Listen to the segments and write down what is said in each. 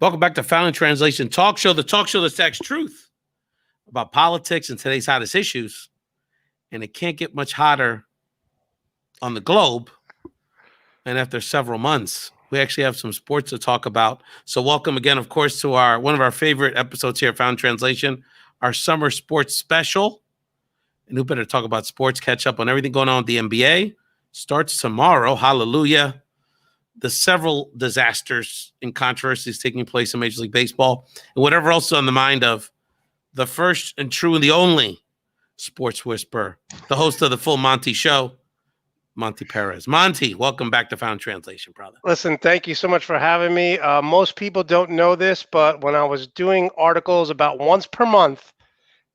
Welcome back to Found in Translation Talk Show, the talk show that stacks truth about politics and today's hottest issues. And it can't get much hotter on the globe. And after several months, we actually have some sports to talk about. So welcome again, of course, to one of our favorite episodes here at Found in Translation, our summer sports special. And who better talk about sports, catch up on everything going on with the NBA. Starts tomorrow. Hallelujah. The several disasters and controversies taking place in Major League Baseball and whatever else is on the mind of the first and true and the only sports whisperer, the host of the full Monte show, Monte Perez. Monte, welcome back to Found Translation, brother. Listen, thank you so much for having me. Most people don't know this, but when I was doing articles about once per month,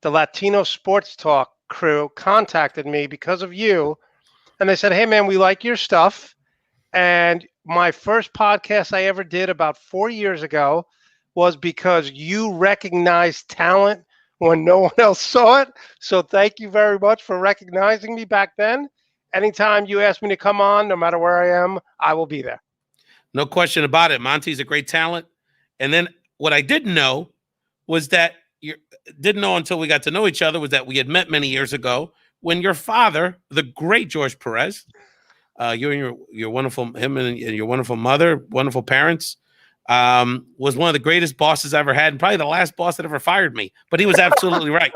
the Latino Sports Talk crew contacted me because of you. And they said, hey, man, we like your stuff. And my first podcast I ever did about 4 years ago was because you recognized talent when no one else saw it. So thank you very much for recognizing me back then. Anytime you ask me to come on, no matter where I am, I will be there. No question about it. Monte's a great talent. And then what I didn't know was that didn't know until we got to know each other was that we had met many years ago when your father, the great George Perez, you and your wonderful him and your wonderful mother, wonderful parents, was one of the greatest bosses I ever had, and probably the last boss that ever fired me. But he was absolutely right.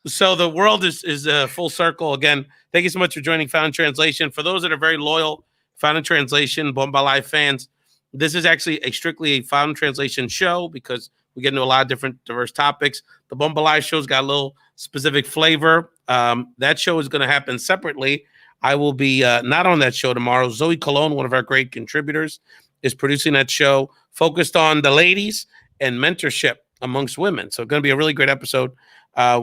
So the world is full circle again. Thank you so much for joining Found in Translation. For those that are very loyal Found in Translation, Bomba Live fans, this is actually strictly a Found in Translation show because we get into a lot of different diverse topics. The Bomba Live show's got a little specific flavor. That show is going to happen separately. I will be not on that show tomorrow. Zoe Colon, one of our great contributors, is producing that show focused on the ladies and mentorship amongst women. So it's going to be a really great episode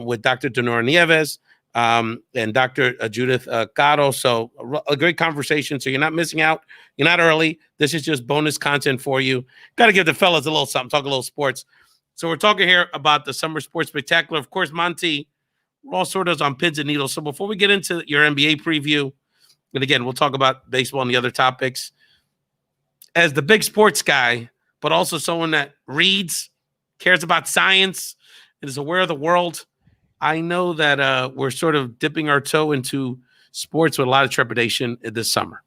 with Dr. Denora Nieves and Dr. Judith Caro. So a great conversation. So you're not missing out. You're not early. This is just bonus content for you. Got to give the fellas a little something, talk a little sports. So we're talking here about the Summer Sports Spectacular. Of course, Monte, we're all sort of on pins and needles. So before we get into your NBA preview, and again, we'll talk about baseball and the other topics, as the big sports guy, but also someone that reads, cares about science, and is aware of the world, I know that we're sort of dipping our toe into sports with a lot of trepidation this summer.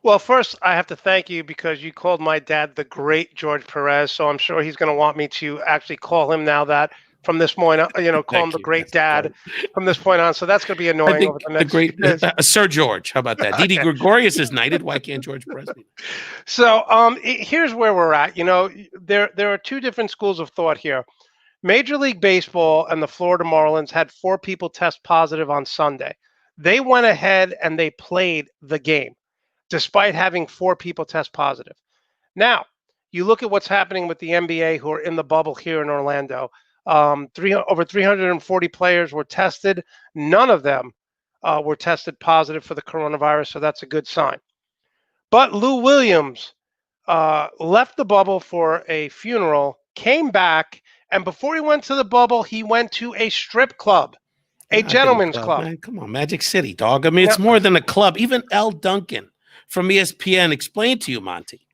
Well, first, I have to thank you because you called my dad the great George Perez. So I'm sure he's going to want me to actually call him now that from this point on, call him the great dad from this point on. So that's going to be annoying over the next great Sir George. How about that? Didi Gregorius is knighted. Why can't George Perez be? So here's where we're at. There are two different schools of thought here. Major League Baseball and the Florida Marlins had 4 people test positive on Sunday. They went ahead and they played the game despite having 4 people test positive. Now, you look at what's happening with the NBA who are in the bubble here in Orlando. Over 340 players were tested. None of them were tested positive for the coronavirus, so that's a good sign. But Lou Williams left the bubble for a funeral, came back, and before he went to the bubble, he went to a strip club, a gentleman's club. Man, come on, Magic City, dog. I mean, it's more than a club. Even L. Duncan from ESPN explained to you, Monte.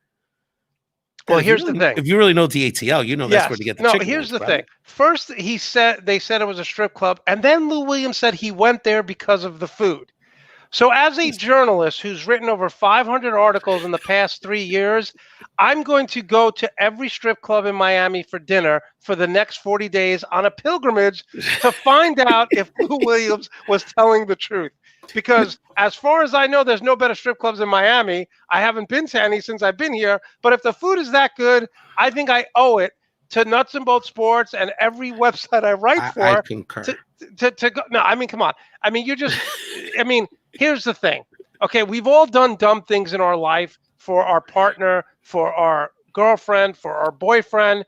Well, here's the thing. If you really know the ATL, you know that's where to get the chicken. No, here's the thing. First, they said it was a strip club, and then Lou Williams said he went there because of the food. So as a journalist who's written over 500 articles in the past 3 years, I'm going to go to every strip club in Miami for dinner for the next 40 days on a pilgrimage to find out if Lou Williams was telling the truth. Because as far as I know, there's no better strip clubs in Miami. I haven't been to any since I've been here. But if the food is that good, I think I owe it to Nuts and Bolts Sports and every website I write for. I concur. To go. No, I mean, come on. I mean, here's the thing. Okay, we've all done dumb things in our life for our partner, for our girlfriend, for our boyfriend.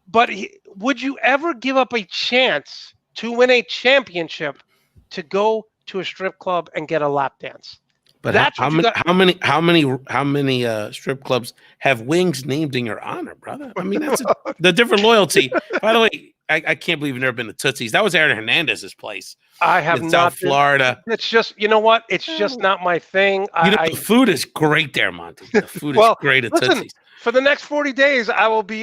But would you ever give up a chance to win a championship to go to a strip club and get a lap dance? But how many strip clubs have wings named in your honor, brother? I mean, that's the different loyalty. By the way, I can't believe you've never been to Tootsie's. That was Aaron Hernandez's place. I have in not South Florida. It's just, you know what? It's just not my thing. The food is great there, Monte. The food is great at Tootsie's. For the next 40 days, I will be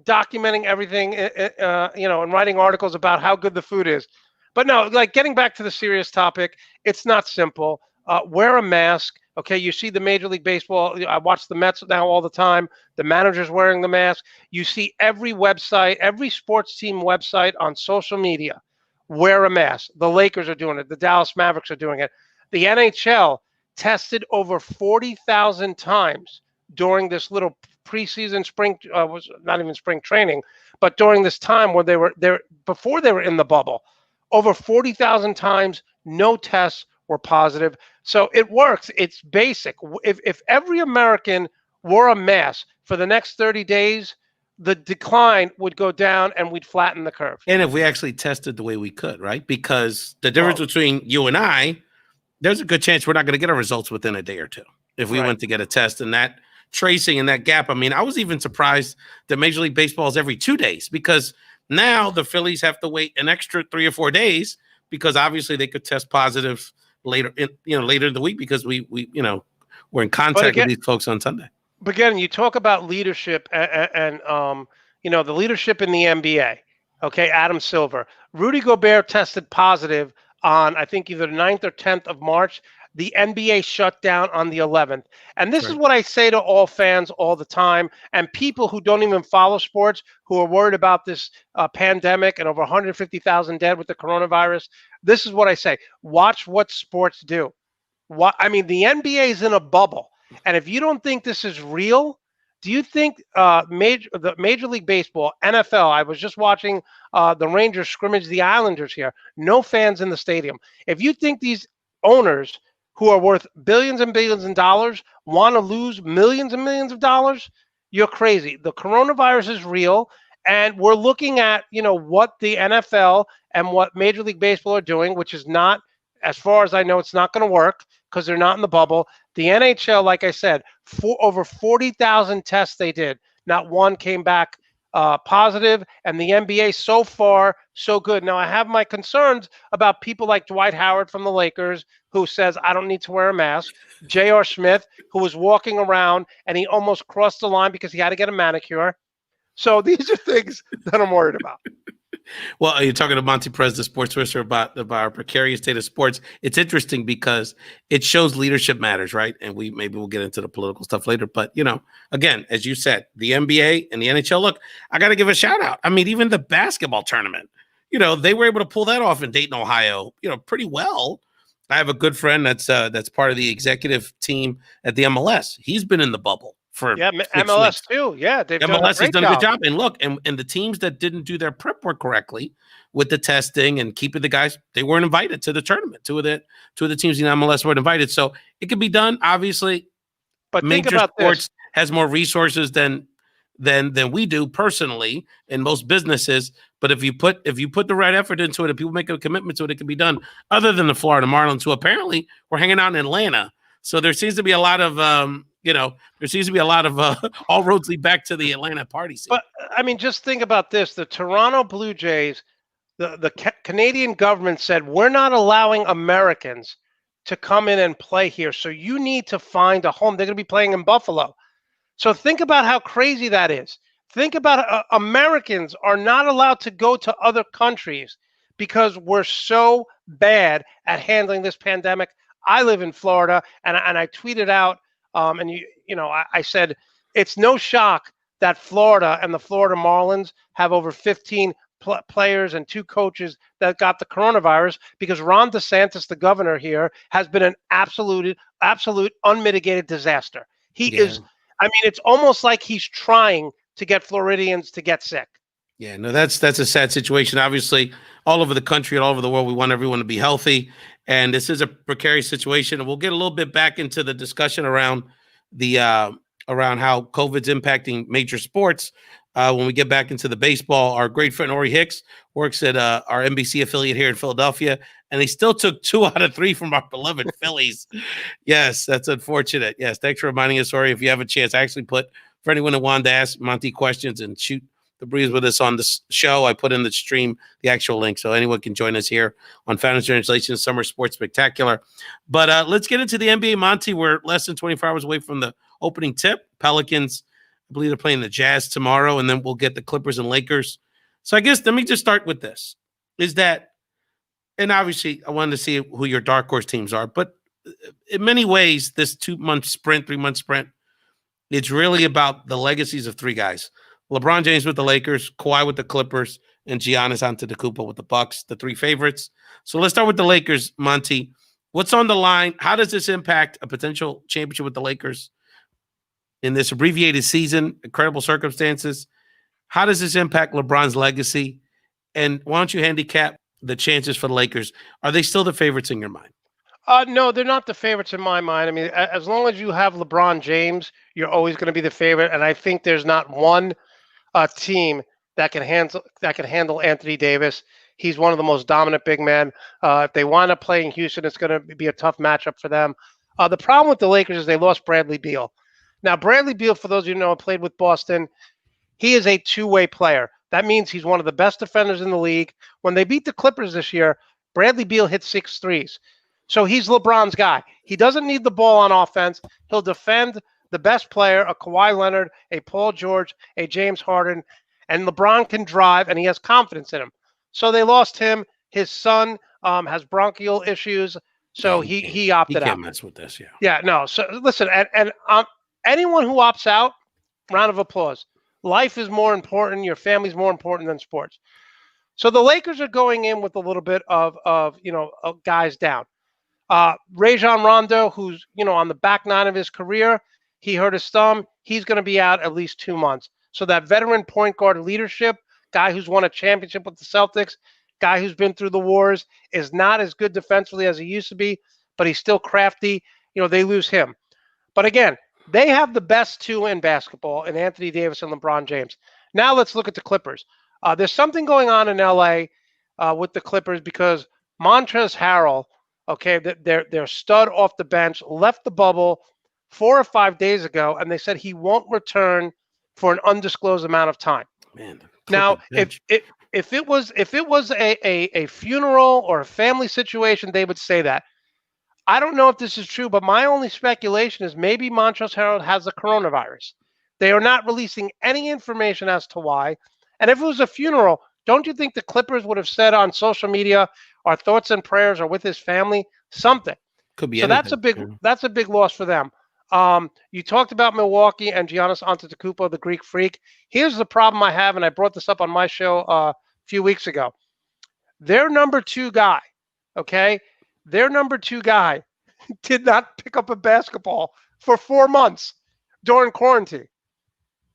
documenting everything, and writing articles about how good the food is. But no, like getting back to the serious topic, it's not simple. Wear a mask. Okay, you see the Major League Baseball. I watch the Mets now all the time. The manager's wearing the mask. You see every website, every sports team website on social media, wear a mask. The Lakers are doing it. The Dallas Mavericks are doing it. The NHL tested over 40,000 times during this little preseason spring, was not even spring training, but during this time when they were there before they were in the bubble, over 40,000 times, no tests were positive. So it works. It's basic. If every American wore a mask for the next 30 days, the decline would go down and we'd flatten the curve. And if we actually tested the way we could, right? Because the difference between you and I, there's a good chance we're not going to get our results within a day or two if we went to get a test. And that tracing and that gap, I mean, I was even surprised that Major League Baseball is every 2 days, because now the Phillies have to wait an extra 3 or 4 days because obviously they could test positive later in the week because we're in contact with these folks on Sunday. But again, you talk about leadership and the leadership in the NBA. Okay, Adam Silver, Rudy Gobert tested positive on, I think, either the 9th or 10th of March. The NBA shut down on the 11th. And this is what I say to all fans all the time, and people who don't even follow sports, who are worried about this pandemic and over 150,000 dead with the coronavirus. This is what I say. Watch what sports do. The NBA is in a bubble. And if you don't think this is real, do you think the Major League Baseball, NFL, I was just watching the Rangers scrimmage the Islanders here. No fans in the stadium. If you think these owners who are worth billions and billions of dollars want to lose millions and millions of dollars, you're crazy. The coronavirus is real, and we're looking at, what the NFL and what Major League Baseball are doing, which is not, as far as I know, it's not going to work because they're not in the bubble. The NHL, like I said, over 40,000 tests they did. Not one came back positive, and the NBA so far so good. Now I have my concerns about people like Dwight Howard from the Lakers, who says I don't need to wear a mask. J.R. Smith, who was walking around and he almost crossed the line because he had to get a manicure. So these are things that I'm worried about. Well, you're talking to Monte Perez, the sports whisperer, about our precarious state of sports. It's interesting because it shows leadership matters, right? And we'll get into the political stuff later. But, again, as you said, the NBA and the NHL, look, I got to give a shout out. I mean, even the basketball tournament, they were able to pull that off in Dayton, Ohio, pretty well. I have a good friend that's part of the executive team at the MLS. He's been in the bubble. MLS weeks. Too. Yeah, MLS has done a good job. And look, and the teams that didn't do their prep work correctly with the testing and keeping the guys, they weren't invited to the tournament. Two of the teams in the MLS weren't invited. So it can be done. Obviously, but major sports has more resources than we do personally in most businesses. But if you put the right effort into it and people make a commitment to it, it can be done. Other than the Florida Marlins, who apparently were hanging out in Atlanta. So there seems to be a lot of all roads lead back to the Atlanta party scene. But just think about this: the Toronto Blue Jays, the Canadian government said we're not allowing Americans to come in and play here, so you need to find a home. They're going to be playing in Buffalo. So think about how crazy that is. Think about Americans are not allowed to go to other countries because we're so bad at handling this pandemic. I live in Florida, and I tweeted out, I said it's no shock that Florida and the Florida Marlins have over 15 players and 2 coaches that got the coronavirus, because Ron DeSantis, the governor here, has been an absolute unmitigated disaster. He is. It's almost like he's trying to get Floridians to get sick. Yeah, no, that's a sad situation. Obviously, all over the country and all over the world, we want everyone to be healthy. And this is a precarious situation. And we'll get a little bit back into the discussion around around how COVID's impacting major sports when we get back into the baseball. Our great friend Ori Hicks works at our NBC affiliate here in Philadelphia, and they still took 2 out of 3 from our beloved Phillies. Yes, that's unfortunate. Yes, thanks for reminding us, Ori. If you have a chance, I actually put, for anyone who wanted to ask Monte questions and shoot the breeze with us on the show, I put in the stream the actual link, so anyone can join us here on Founders Translation Summer Sports Spectacular. But let's get into the NBA. Monte, we're less than 24 hours away from the opening tip. Pelicans I believe they're playing the Jazz tomorrow, and then we'll get the Clippers and Lakers. So I guess let me just start with this: is that, and obviously I wanted to see who your dark horse teams are, but in many ways, this 2-month sprint, 3-month sprint, it's really about the legacies of three guys: LeBron James with the Lakers, Kawhi with the Clippers, and Giannis Antetokounmpo with the Bucks, the three favorites. So let's start with the Lakers, Monte. What's on the line? How does this impact a potential championship with the Lakers in this abbreviated season? Incredible circumstances. How does this impact LeBron's legacy? And why don't you handicap the chances for the Lakers? Are they still the favorites in your mind? No, they're not the favorites in my mind. I mean, as long as you have LeBron James, you're always going to be the favorite. And I think there's not one team that can handle Anthony Davis. He's one of the most dominant big men. If they wind up playing Houston, it's going to be a tough matchup for them. The problem with the Lakers is they lost Bradley Beal. Now, Bradley Beal, for those of you who know, played with Boston. He is a two-way player. That means he's one of the best defenders in the league. When they beat the Clippers this year, Bradley Beal hit 6 threes. So he's LeBron's guy. He doesn't need the ball on offense. He'll defend the best player, a Kawhi Leonard, a Paul George, a James Harden, and LeBron can drive, and he has confidence in him. So they lost him. His son has bronchial issues, so he opted out. He can't mess with this, yeah. Yeah, no. So listen, and anyone who opts out, round of applause. Life is more important. Your family's more important than sports. So the Lakers are going in with a little bit of guys down. Rajon Rondo, who's on the back nine of his career, he hurt his thumb. He's going to be out at least 2 months. So that veteran point guard leadership, guy who's won a championship with the Celtics, guy who's been through the wars, is not as good defensively as he used to be, but he's still crafty. They lose him. But again, they have the best two in basketball in Anthony Davis and LeBron James. Now let's look at the Clippers. There's something going on in L.A. With the Clippers because Montrezl Harrell, okay, their stud off the bench, left the bubble 4 or 5 days ago, and they said he won't return for an undisclosed amount of time. Man, now, if it was a funeral or a family situation, they would say that. I don't know if this is true, but my only speculation is maybe Montrezl Harrell has the coronavirus. They are not releasing any information as to why. And if it was a funeral, don't you think the Clippers would have said on social media, our thoughts and prayers are with his family? Something. Could be. So anything. that's a big loss for them. You talked about Milwaukee and Giannis Antetokounmpo, the Greek freak. Here's the problem I have, and I brought this up on my show a few weeks ago. Their number 2 guy, okay? Their number 2 guy did not pick up a basketball for 4 months during quarantine.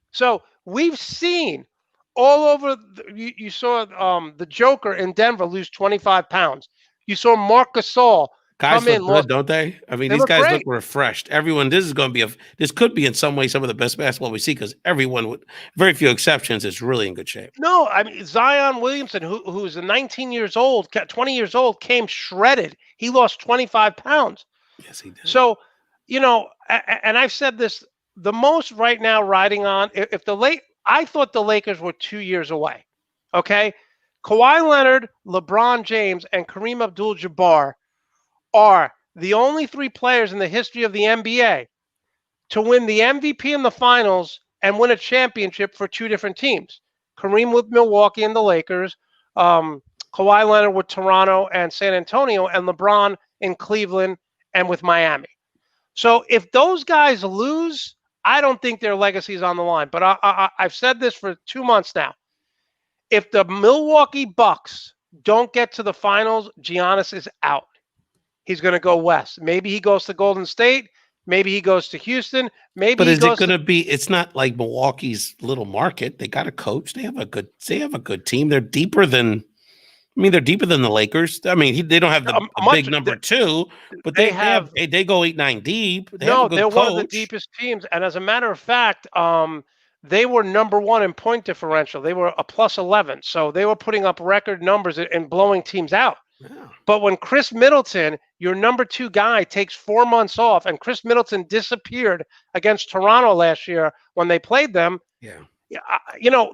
So we've seen all over. You saw the Joker in Denver lose 25 pounds. You saw Marc Gasol Guys look good, don't they? I mean, these guys look refreshed. Everyone, this could be in some way some of the best basketball we see because everyone, with very few exceptions, is really in good shape. No, I mean, Zion Williamson, who's 19 years old, 20 years old, came shredded. He lost 25 pounds. Yes, he did. So, and I've said this, the most right now riding on, I thought the Lakers were 2 years away. Okay? Kawhi Leonard, LeBron James, and Kareem Abdul-Jabbar are the only 3 players in the history of the NBA to win the MVP in the finals and win a championship for 2 different teams. Kareem with Milwaukee and the Lakers, Kawhi Leonard with Toronto and San Antonio, and LeBron in Cleveland and with Miami. So if those guys lose, I don't think their legacy is on the line. But I've said this for 2 months now. If the Milwaukee Bucks don't get to the finals, Giannis is out. He's going to go west. Maybe he goes to Golden State. Maybe he goes to Houston. Maybe. But is it going to be? It's not like Milwaukee's little market. They got a coach. They have a good team. They're deeper than. I mean, they're deeper than the Lakers. I mean, they don't have the big number 2, but they go 8-9 deep. They're one of the deepest teams. And as a matter of fact, they were number 1 in point differential. They were a plus 11. So they were putting up record numbers and blowing teams out. Yeah. But when Chris Middleton, your number 2 guy, takes 4 months off, and Chris Middleton disappeared against Toronto last year when they played them. Yeah.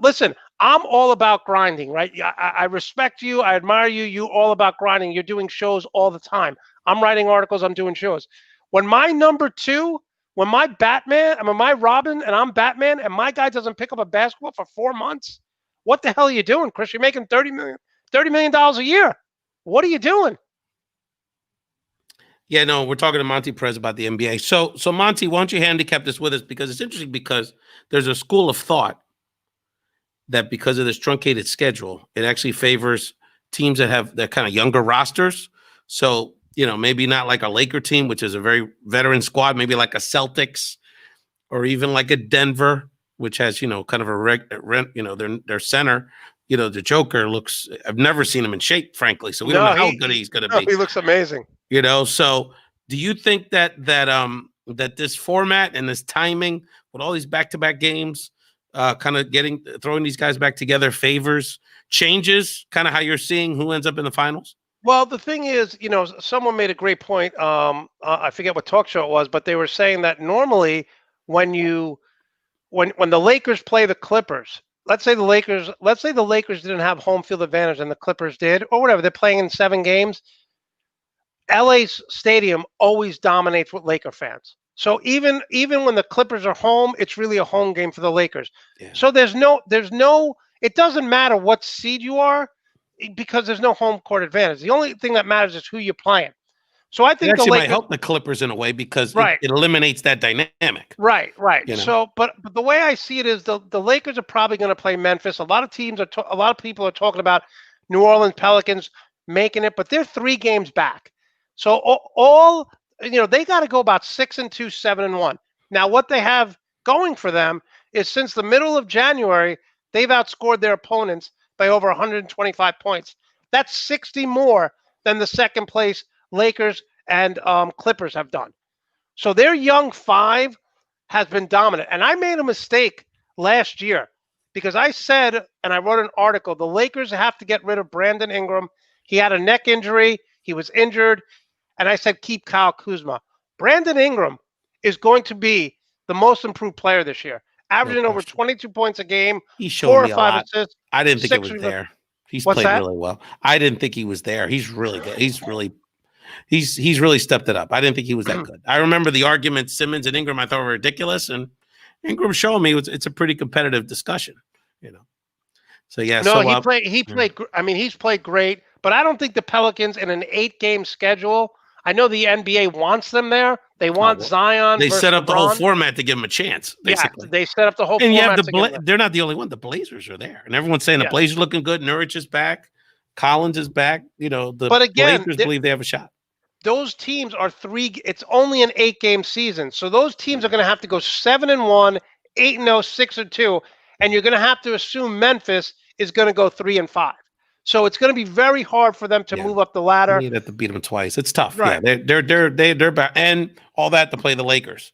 Listen, I'm all about grinding, right? I respect you. I admire you. You're all about grinding. You're doing shows all the time. I'm writing articles. I'm doing shows. When my number 2 When my Robin and I'm Batman and my guy doesn't pick up a basketball for 4 months, what the hell are you doing, Chris? You're making $30 million a year. What are you doing? Yeah, no, we're talking to Monte Perez about the NBA. So Monte, why don't you handicap this with us? Because it's interesting because there's a school of thought that because of this truncated schedule, it actually favors teams that have that kind of younger rosters. So, maybe not like a Laker team, which is a very veteran squad, maybe like a Celtics or even like a Denver, which has, kind of their center, the Joker looks, I've never seen him in shape, frankly. So we don't know how good he's going to be. He looks amazing. So do you think that this format and this timing with all these back-to-back games, kind of throwing these guys back together changes kind of how you're seeing who ends up in the finals? Well, the thing is, someone made a great point. I forget what talk show it was, but they were saying that normally when the Lakers play the Clippers, let's say the Lakers didn't have home field advantage and the Clippers did, or whatever, they're playing in 7 games. LA's stadium always dominates with Laker fans. So even when the Clippers are home, it's really a home game for the Lakers. Yeah. So there's no, it doesn't matter what seed you are because there's no home court advantage. The only thing that matters is who you're playing. So I think it actually might help the Clippers in a way because it eliminates that dynamic. Right. So, but the way I see it is the Lakers are probably going to play Memphis. A lot of people are talking about New Orleans Pelicans making it, but they're 3 games back. So they got to go about 6-2, 7-1. Now, what they have going for them is since the middle of January, they've outscored their opponents by over 125 points. That's 60 more than the second place Lakers and Clippers have done. So their young 5 has been dominant. And I made a mistake last year because I said, and I wrote an article, the Lakers have to get rid of Brandon Ingram. He had a neck injury. He was injured. And I said, keep Kyle Kuzma. Brandon Ingram is going to be the most improved player this year, averaging over 22 points a game, He's showing 4 or 5 assists. I didn't think it was there. He's played really well. I didn't think he was there. He's really good. He's really stepped it up. I didn't think he was that good. I remember the argument Simmons and Ingram I thought were ridiculous, and Ingram showing me it's a pretty competitive discussion. So yeah. No, he played. I mean, he's played great, but I don't think the Pelicans in an 8-game schedule. I know the NBA wants them there. They want Zion. They set up the whole format to give them a chance. Basically, they set up the whole. And format they're not the only one. The Blazers are there, and everyone's saying the Blazers are looking good. Nurkic is back. Collins is back. But again, Blazers believe they have a shot. Those teams are 3. It's only an 8-game season, so those teams are going to have to go 7-1, 8-0, 6-2, and you're going to have to assume Memphis is going to go 3-5. So it's going to be very hard for them to move up the ladder. You have to beat them twice. It's tough. Right. Yeah, they're back, and all that to play the Lakers.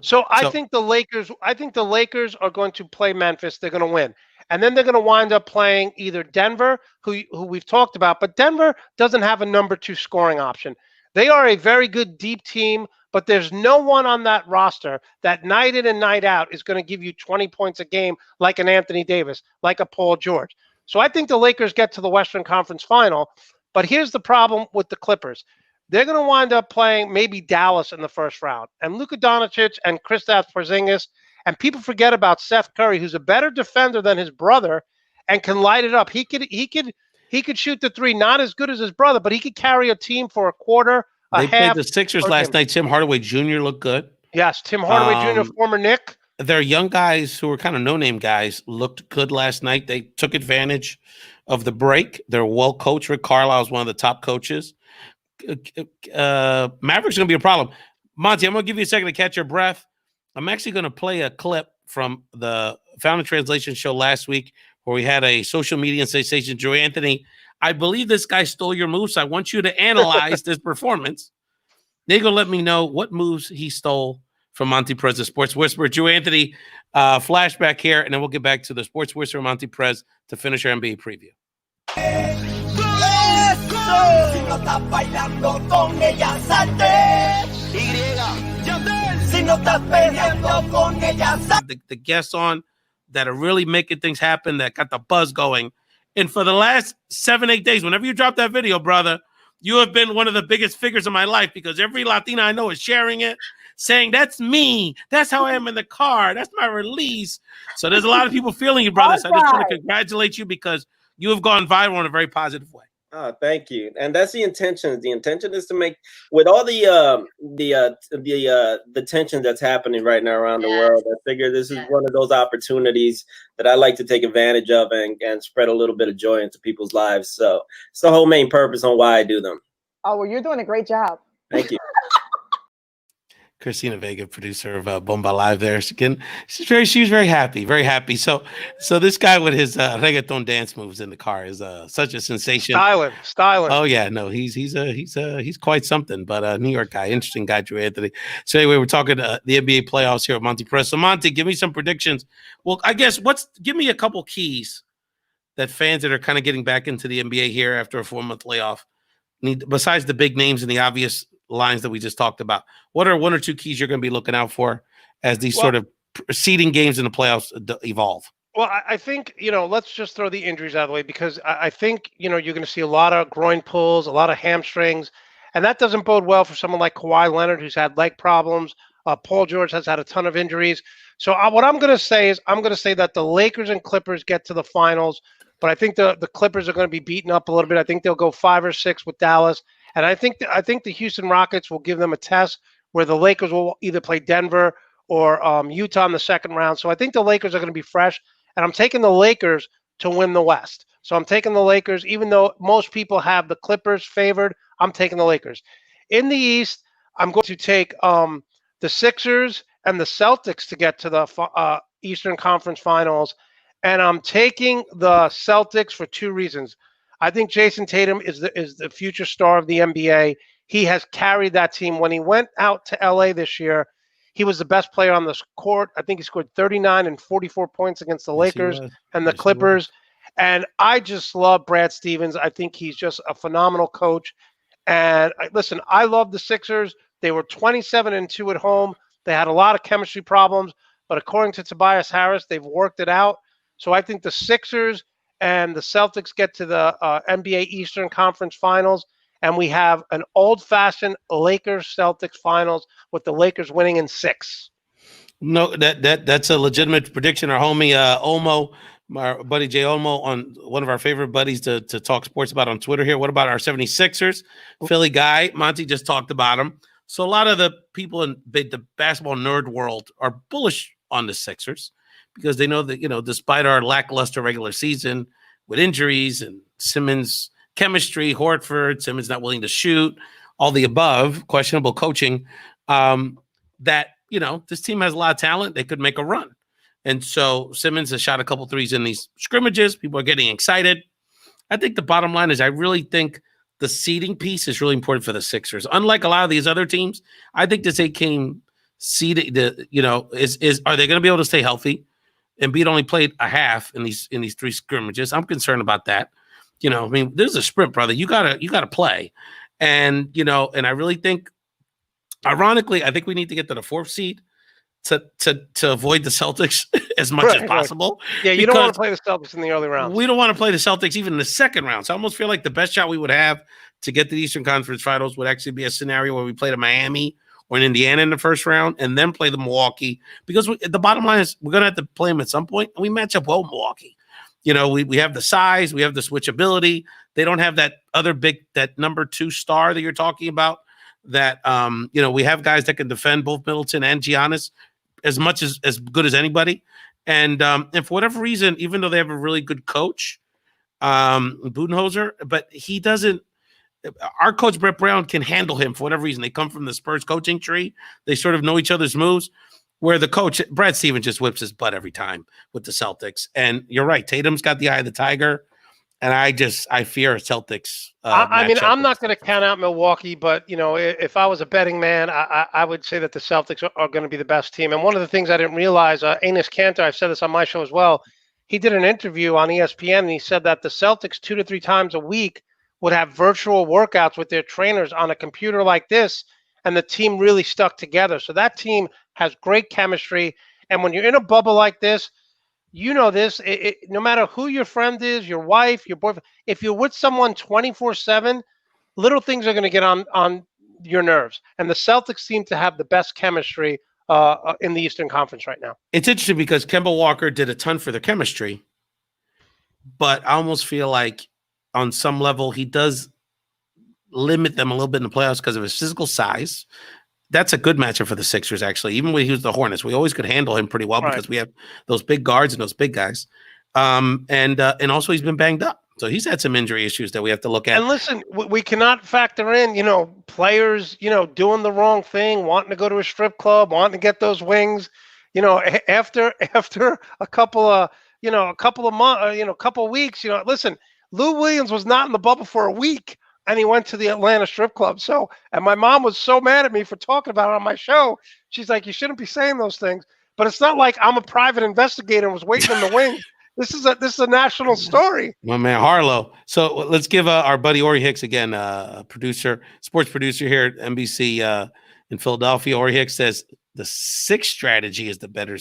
So I think the Lakers are going to play Memphis. They're going to win, and then they're going to wind up playing either Denver, who we've talked about, but Denver doesn't have a number 2 scoring option. They are a very good deep team, but there's no one on that roster that night in and night out is going to give you 20 points a game like an Anthony Davis, like a Paul George. So I think the Lakers get to the Western Conference Final, but here's the problem with the Clippers. They're going to wind up playing maybe Dallas in the first round. And Luka Doncic and Kristaps Porzingis, and people forget about Seth Curry, who's a better defender than his brother and can light it up. He could shoot the 3, not as good as his brother, but he could carry a team for a quarter, They played the Sixers last night. Tim Hardaway Jr. looked good. Yes, Tim Hardaway Jr., former Knick. Their young guys who were kind of no-name guys looked good last night. They took advantage of the break. They're well coached. Rick Carlisle is one of the top coaches. Maverick's going to be a problem. Monte, I'm going to give you a second to catch your breath. I'm actually going to play a clip from the Found in Translation show last week where we had a social media sensation, Joe Anthony. I believe this guy stole your moves. So I want you to analyze this performance. They're going to let me know what moves he stole from Monte Perez, the Sports Whisperer. Joe Anthony, flashback here, and then we'll get back to the Sports Whisperer, Monte Perez, to finish our NBA preview. The guests on that are really making things happen, that got the buzz going. And for the last 7-8 days, whenever you drop that video, brother, you have been one of the biggest figures in my life because every Latina I know is sharing it, saying, "That's me. That's how I am in the car. That's my release." So there's a lot of people feeling you, brother. So I just want to congratulate you because you have gone viral in a very positive way. Oh, thank you. And that's the intention. The intention is to make, with all the tension that's happening right now around the world, I figure this is one of those opportunities that I like to take advantage of and spread a little bit of joy into people's lives. So it's the whole main purpose on why I do them. Oh, well, you're doing a great job. Thank you. Christina Vega, producer of Bomba Live there. She was very happy. So this guy with his reggaeton dance moves in the car is such a sensation. Styling. Oh yeah, no, he's quite something. But New York guy, interesting guy, Drew Anthony. So anyway, we're talking the NBA playoffs here at Monte Perez. So Monte, give me some predictions. Well, I guess give me a couple keys that fans that are kind of getting back into the NBA here after a 4-month layoff need, besides the big names and the obvious lines that we just talked about. What are 1 or 2 keys you're going to be looking out for as these sort of seeding games in the playoffs evolve? Well, I think, let's just throw the injuries out of the way, because I think, you're going to see a lot of groin pulls, a lot of hamstrings, and that doesn't bode well for someone like Kawhi Leonard, who's had leg problems. Paul George has had a ton of injuries. So what I'm going to say is I'm going to say that the Lakers and Clippers get to the finals, but I think the Clippers are going to be beaten up a little bit. I think they'll go 5 or 6 with Dallas. And I think the Houston Rockets will give them a test where the Lakers will either play Denver or Utah in the second round. So I think the Lakers are going to be fresh. And I'm taking the Lakers to win the West. So I'm taking the Lakers, even though most people have the Clippers favored. I'm taking the Lakers. In the East, I'm going to take the Sixers and the Celtics to get to the Eastern Conference Finals. And I'm taking the Celtics for 2 reasons. I think Jason Tatum is the future star of the NBA. He has carried that team. When he went out to LA this year, he was the best player on the court. I think he scored 39 and 44 points against the Lakers and the Clippers. And I just love Brad Stevens. I think he's just a phenomenal coach. And listen, I love the Sixers. They were 27-2 at home. They had a lot of chemistry problems, but according to Tobias Harris, they've worked it out. So I think the Sixers and the Celtics get to the NBA Eastern Conference Finals, and we have an old-fashioned Lakers-Celtics Finals with the Lakers winning in 6. No, that's a legitimate prediction. Our homie Olmo, our buddy Jay Olmo, on one of our favorite buddies to talk sports about on Twitter here. What about our 76ers? Philly guy, Monty just talked about him. So a lot of the people in the basketball nerd world are bullish on the Sixers, because they know that, despite our lackluster regular season with injuries and Simmons' chemistry, Horford, Simmons not willing to shoot, all the above, questionable coaching, that, this team has a lot of talent. They could make a run. And so Simmons has shot a couple threes in these scrimmages. People are getting excited. I think the bottom line is I really think the seeding piece is really important for the Sixers. Unlike a lot of these other teams, I think this 8-game seed, are they going to be able to stay healthy? Embiid only played a half in these 3 scrimmages. I'm concerned about that. There's a sprint, brother. You gotta play. And, and I really think, ironically, I think we need to get to the 4th seed to avoid the Celtics as much as possible. Right. Yeah, you don't want to play the Celtics in the early rounds. We don't want to play the Celtics even in the second round. So I almost feel like the best shot we would have to get to the Eastern Conference Finals would actually be a scenario where we play to Miami or in Indiana in the first round, and then play the Milwaukee, because the bottom line is we're going to have to play them at some point, and we match up well with Milwaukee. We have the size, we have the switchability. They don't have that other that number 2 star that you're talking about. That we have guys that can defend both Middleton and Giannis as much as good as anybody. And for whatever reason, even though they have a really good coach, Budenholzer, but he doesn't. Our coach, Brett Brown, can handle him for whatever reason. They come from the Spurs coaching tree. They sort of know each other's moves, where the coach, Brad Stevens, just whips his butt every time with the Celtics. And you're right. Tatum's got the eye of the tiger. And I fear Celtics. I'm not going to count out Milwaukee, but, if I was a betting man, I would say that the Celtics are going to be the best team. And one of the things I didn't realize, Enes Kanter, I've said this on my show as well, he did an interview on ESPN, and he said that the Celtics 2 to 3 times a week would have virtual workouts with their trainers on a computer like this, and the team really stuck together. So that team has great chemistry. And when you're in a bubble like this, this, no matter who your friend is, your wife, your boyfriend, if you're with someone 24/7, little things are going to get on your nerves. And the Celtics seem to have the best chemistry in the Eastern Conference right now. It's interesting because Kemba Walker did a ton for their chemistry, but I almost feel like on some level he does limit them a little bit in the playoffs because of his physical size. That's a good matchup for the Sixers, actually. Even when he was the Hornets, we always could handle him pretty well because we have those big guards and those big guys. And also he's been banged up. So he's had some injury issues that we have to look at. And listen, we cannot factor in, players, doing the wrong thing, wanting to go to a strip club, wanting to get those wings. After a couple of months, a couple of weeks, listen, Lou Williams was not in the bubble for a week, and he went to the Atlanta strip club. So, and my mom was so mad at me for talking about it on my show. She's like, you shouldn't be saying those things. But it's not like I'm a private investigator and was waiting in the wings. This is a national story. My man Harlow. So let's give our buddy Ori Hicks again, sports producer here at NBC in Philadelphia. Ori Hicks says the sixth strategy is the better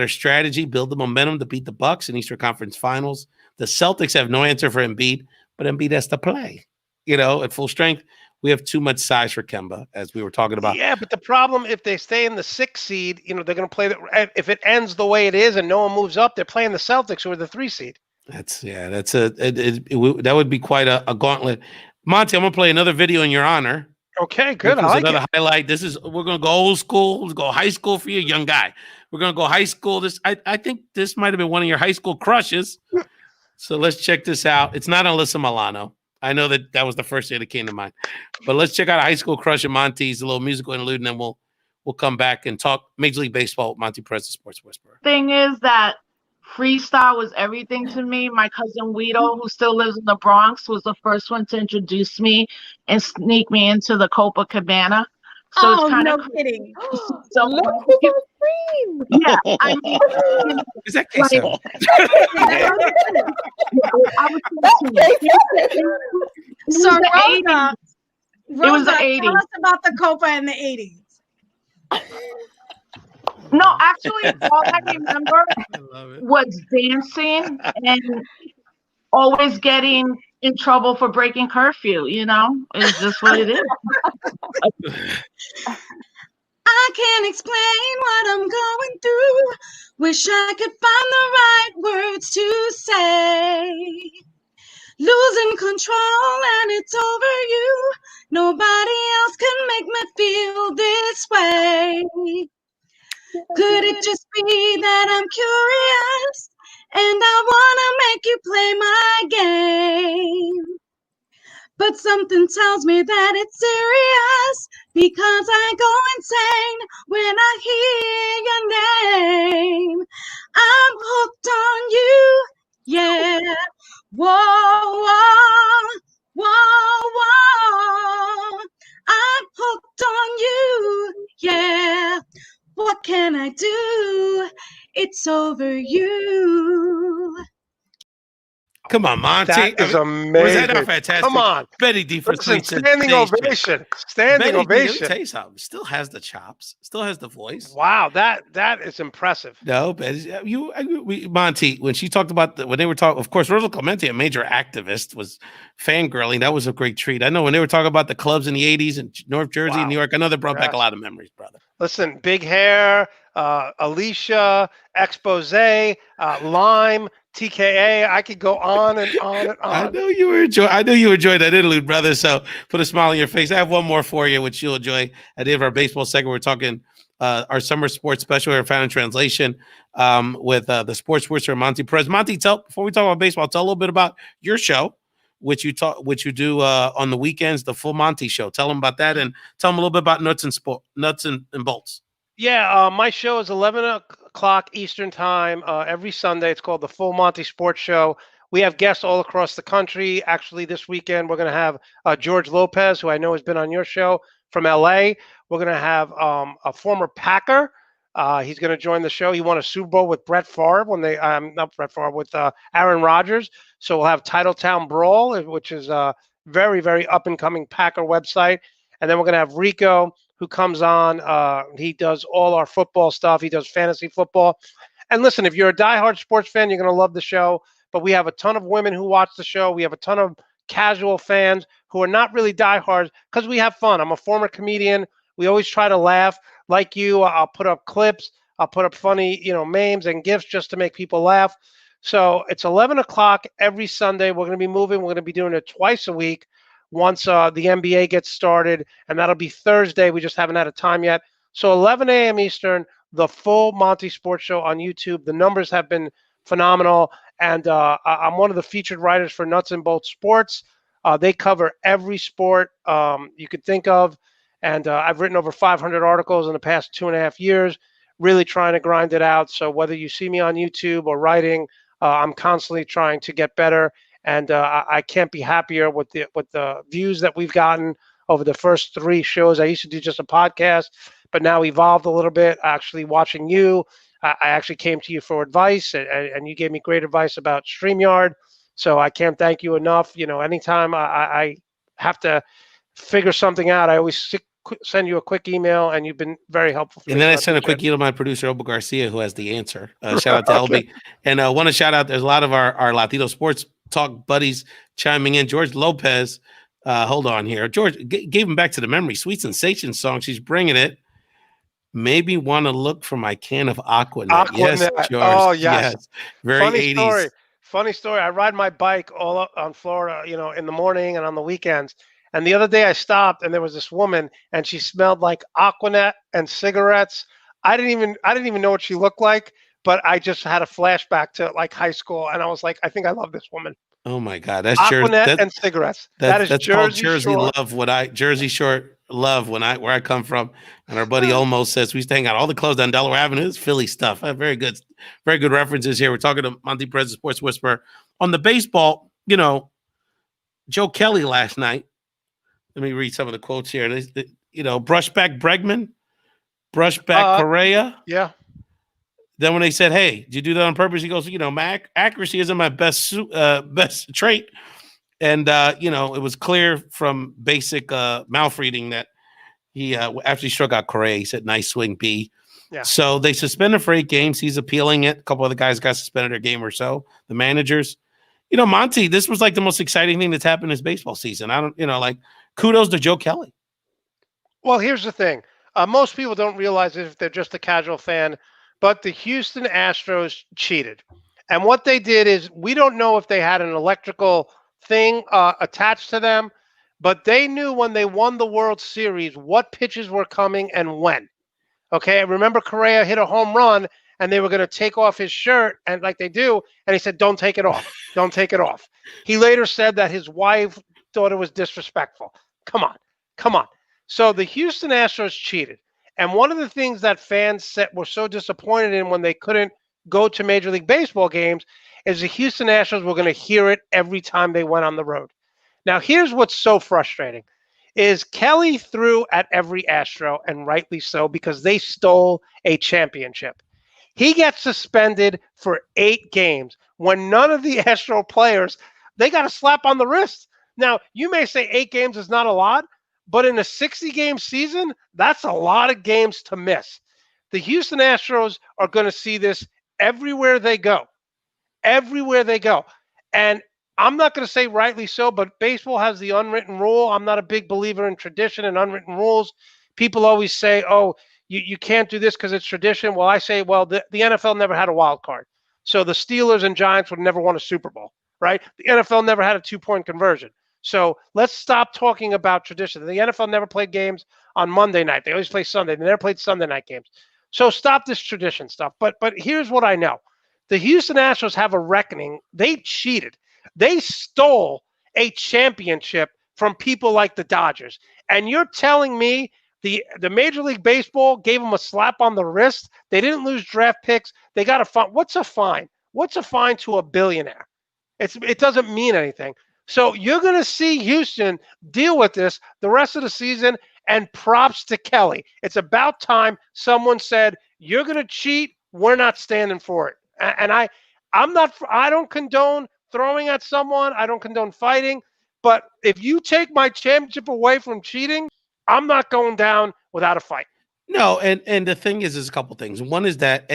strategy. Build the momentum to beat the Bucks in Eastern Conference Finals. The Celtics have no answer for Embiid, but Embiid has to play. At full strength. We have too much size for Kemba, as we were talking about. Yeah, but the problem, if they stay in the 6th seed, they're going to play. If it ends the way it is and no one moves up, they're playing the Celtics, who are the 3 seed. That would be quite a gauntlet. Monte, I'm going to play another video in your honor. Okay, good. I like another highlight. We're going to go old school. Let's go high school for you, young guy. We're going to go high school. I think this might have been one of your high school crushes. So let's check this out. It's not Alyssa Milano. I know that was the first thing that came to mind. But let's check out a high school crush of Monte's, a little musical interlude, and then we'll come back and talk Major League Baseball with Monte Perez, the Sports Whisperer. Thing is that freestyle was everything to me. My cousin Guido, who still lives in the Bronx, was the first one to introduce me and sneak me into the Copacabana. So it's kind of kidding. So Look at the screen. yeah, I mean, Is that queso? So Rosa, it was the 80s. Tell us about the Copa in the 80s. No, actually, all I remember was dancing and always getting in trouble for breaking curfew. It's just what it is. I can't explain what I'm going through. Wish I could find the right words to say. Losing control and it's over you. Nobody else can make me feel this way. Could it just be that I'm curious and I want to make you play my game? But something tells me that it's serious because I go insane when I hear your name. I'm hooked on you, yeah. Whoa, whoa, whoa, whoa. I'm hooked on you, yeah. What can I do? It's over you. Come on, Monte. That is amazing. Was that not fantastic? Come on. Betty D for standing ovation. Standing ovation. Let me tell you something. Still has the chops. Still has the voice. Wow, that is impressive. No, Betty, Monte, when she talked about when they were talking, of course, Rosa Clemente, a major activist, was fangirling. That was a great treat. I know when they were talking about the clubs in the 80s in North Jersey and New York, I know that brought back a lot of memories, brother. Listen, big hair, Alicia, Expose, Lime, TKA. I could go on and on and on. I know you enjoyed that interlude, brother. So put a smile on your face. I have one more for you, which you'll enjoy. At the end of our baseball segment, we're talking our summer sports special here, Found in Translation, with the sports whisperer Monte Perez. Monte, before we talk about baseball, tell a little bit about your show, which you do on the weekends, the Full Monte Show. Tell them about that and tell them a little bit about nuts and bolts. Yeah, my show is 11 o'clock Eastern time every Sunday. It's called the Full Monte Sports Show. We have guests all across the country. Actually, this weekend, we're going to have George Lopez, who I know has been on your show, from L.A. We're going to have a former Packer. He's going to join the show. He won a Super Bowl with Brett Favre with Aaron Rodgers. So we'll have Titletown Brawl, which is a very, very up-and-coming Packer website. And then we're going to have Rico, who comes on. He does all our football stuff. He does fantasy football. And listen, if you're a diehard sports fan, you're going to love the show. But we have a ton of women who watch the show. We have a ton of casual fans who are not really diehards because we have fun. I'm a former comedian. We always try to laugh. Like you, I'll put up clips. I'll put up funny, memes and GIFs just to make people laugh. So it's 11 o'clock every Sunday. We're going to be moving. We're going to be doing it twice a week once the NBA gets started, and that'll be Thursday. We just haven't had a time yet. So 11 a.m. Eastern, the full Monte Sports Show on YouTube. The numbers have been phenomenal, and I'm one of the featured writers for Nuts and Bolts Sports. They cover every sport you could think of, and I've written over 500 articles in the past 2.5 years, really trying to grind it out. So whether you see me on YouTube or writing, I'm constantly trying to get better, and I can't be happier with the views that we've gotten over the first 3 shows. I used to do just a podcast, but now evolved a little bit. Actually watching you, I actually came to you for advice, and you gave me great advice about StreamYard. So I can't thank you enough. Anytime I have to figure something out, I always send you a quick email, and you've been very helpful. And then I sent a quick email to my producer, Obo Garcia, who has the answer. Shout out to LB. And I want to shout out, there's a lot of our Latino sports talk buddies chiming in. George Lopez, hold on here. George gave him back to the memory. Sweet Sensation song. She's bringing it. Maybe want to look for my can of Aquanet. Yes, George. Oh, yes. Very funny 80s. Funny story. I ride my bike all up on Florida, in the morning and on the weekends. And the other day I stopped, and there was this woman, and she smelled like Aquanet and cigarettes. I didn't even know what she looked like, but I just had a flashback to like high school, and I was like, I think I love this woman. Oh my God, that's Aquanet and cigarettes. That's Jersey love. Jersey Shore love where I come from. And our buddy almost says we used to hang out all the clubs down Delaware Avenue. It's Philly stuff. Very good references here. We're talking to Monte Perez, Sports Whisperer. On the baseball, Joe Kelly last night. Let me read some of the quotes here. Brushback Bregman, Brushback Correa. Yeah. Then when they said, "Hey, did you do that on purpose?" He goes, "My accuracy isn't my best trait." And it was clear from basic mouth reading that he after he struck out Correa, he said, "Nice swing, B." Yeah. So they suspended for 8 games. He's appealing it. A couple of the guys got suspended a game or so. The managers, Monty, this was like the most exciting thing that's happened this baseball season. Kudos to Joe Kelly. Well, here's the thing. Most people don't realize it if they're just a casual fan, but the Houston Astros cheated. And what they did is, we don't know if they had an electrical thing attached to them, but they knew when they won the World Series what pitches were coming and when. Okay, remember Correa hit a home run, and they were going to take off his shirt, and like they do, and he said, "Don't take it off. Don't take it off." He later said that his wife thought it was disrespectful. Come on. So the Houston Astros cheated. And one of the things that fans were so disappointed in when they couldn't go to Major League Baseball games is the Houston Astros were going to hear it every time they went on the road. Now, here's what's so frustrating is Kelly threw at every Astro, and rightly so, because they stole a championship. He gets suspended for 8 games when none of the Astro players, they got a slap on the wrist. Now, you may say 8 games is not a lot, but in a 60-game season, that's a lot of games to miss. The Houston Astros are going to see this everywhere they go. Everywhere they go. And I'm not going to say rightly so, but baseball has the unwritten rule. I'm not a big believer in tradition and unwritten rules. People always say, oh, you can't do this because it's tradition. Well, I say, well, the NFL never had a wild card. So the Steelers and Giants would never won a Super Bowl, right? The NFL never had a 2-point conversion. So let's stop talking about tradition. The NFL never played games on Monday night. They always play Sunday. They never played Sunday night games. So stop this tradition stuff. But here's what I know. The Houston Astros have a reckoning. They cheated. They stole a championship from people like the Dodgers. And you're telling me the Major League Baseball gave them a slap on the wrist? They didn't lose draft picks. They got a fine. What's a fine? What's a fine to a billionaire? It doesn't mean anything. So you're going to see Houston deal with this the rest of the season, and props to Kelly. It's about time someone said, you're going to cheat. We're not standing for it. And I don't condone throwing at someone. I don't condone fighting. But if you take my championship away from cheating, I'm not going down without a fight. No, and the thing is a couple things. One is that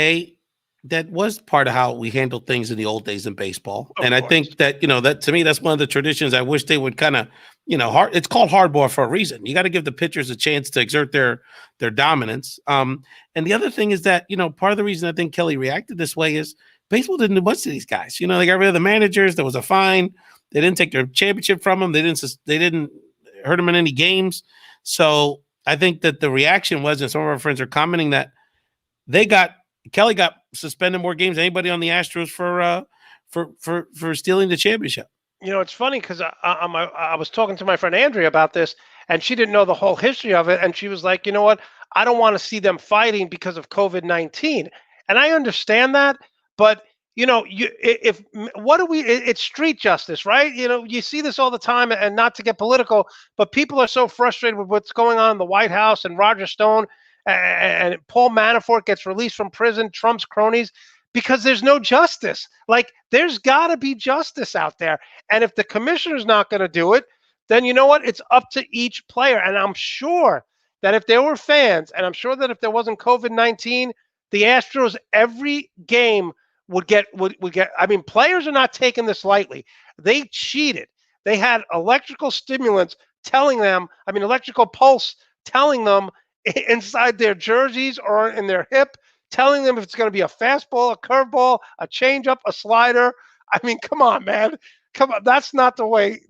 that was part of how we handled things in the old days in baseball. Of And I course. think that, that to me, that's one of the traditions I wish they would kind of, it's called hardball for a reason. You got to give the pitchers a chance to exert their dominance. And the other thing is that, part of the reason I think Kelly reacted this way is baseball didn't do much to these guys. They got rid of the managers. There was a fine. They didn't take their championship from them. They didn't hurt them in any games. So I think that the reaction was, and some of our friends are commenting that Kelly got suspended more games than anybody on the Astros for stealing the championship. It's funny because I was talking to my friend Andrea about this, and she didn't know the whole history of it, and she was like, you know what? I don't want to see them fighting because of COVID-19, and I understand that, but it's street justice, right? You see this all the time, and not to get political, but people are so frustrated with what's going on in the White House and Roger Stone. And Paul Manafort gets released from prison, Trump's cronies, because there's no justice. Like, there's got to be justice out there. And if the commissioner's not going to do it, then you know what? It's up to each player. And I'm sure that if there were fans, and I'm sure that if there wasn't COVID-19, the Astros every game would get. I mean, players are not taking this lightly. They cheated. They had electrical pulse telling them inside their jerseys or in their hip, telling them if it's going to be a fastball, a curveball, a changeup, a slider. I mean, come on, man. Come on. That's not the way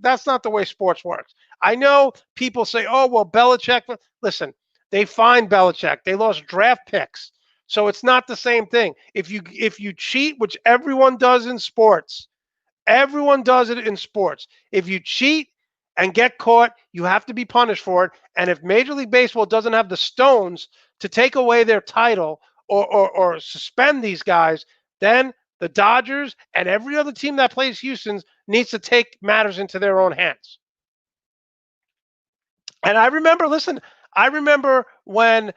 sports works. I know people say, oh, well, Belichick. Listen, they fined Belichick. They lost draft picks. So it's not the same thing. If you cheat, which everyone does in sports, everyone does it in sports. If you cheat and get caught, you have to be punished for it. And if Major League Baseball doesn't have the stones to take away their title or suspend these guys, then the Dodgers and every other team that plays Houston's needs to take matters into their own hands. And I remember when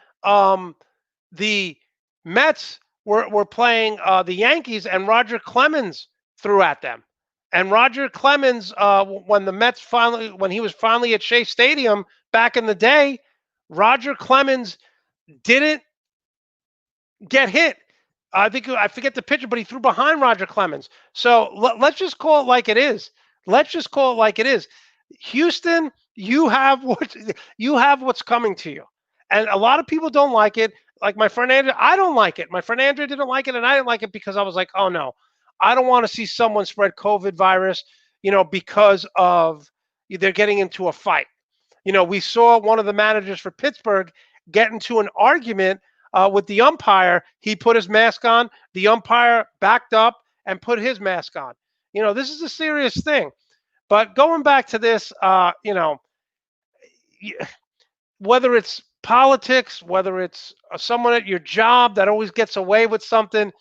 the Mets were playing the Yankees and Roger Clemens threw at them. And Roger Clemens, when he was finally at Shea Stadium back in the day, Roger Clemens didn't get hit. I forget the pitcher, but he threw behind Roger Clemens. So let's just call it like it is. Houston, you have what's coming to you, and a lot of people don't like it. Like my friend Andrew, I don't like it. My friend Andrew didn't like it, and I didn't like it because I was like, oh no. I don't want to see someone spread COVID virus, because of they're getting into a fight. We saw one of the managers for Pittsburgh get into an argument with the umpire. He put his mask on. The umpire backed up and put his mask on. This is a serious thing. But going back to this, whether it's politics, whether it's someone at your job that always gets away with something,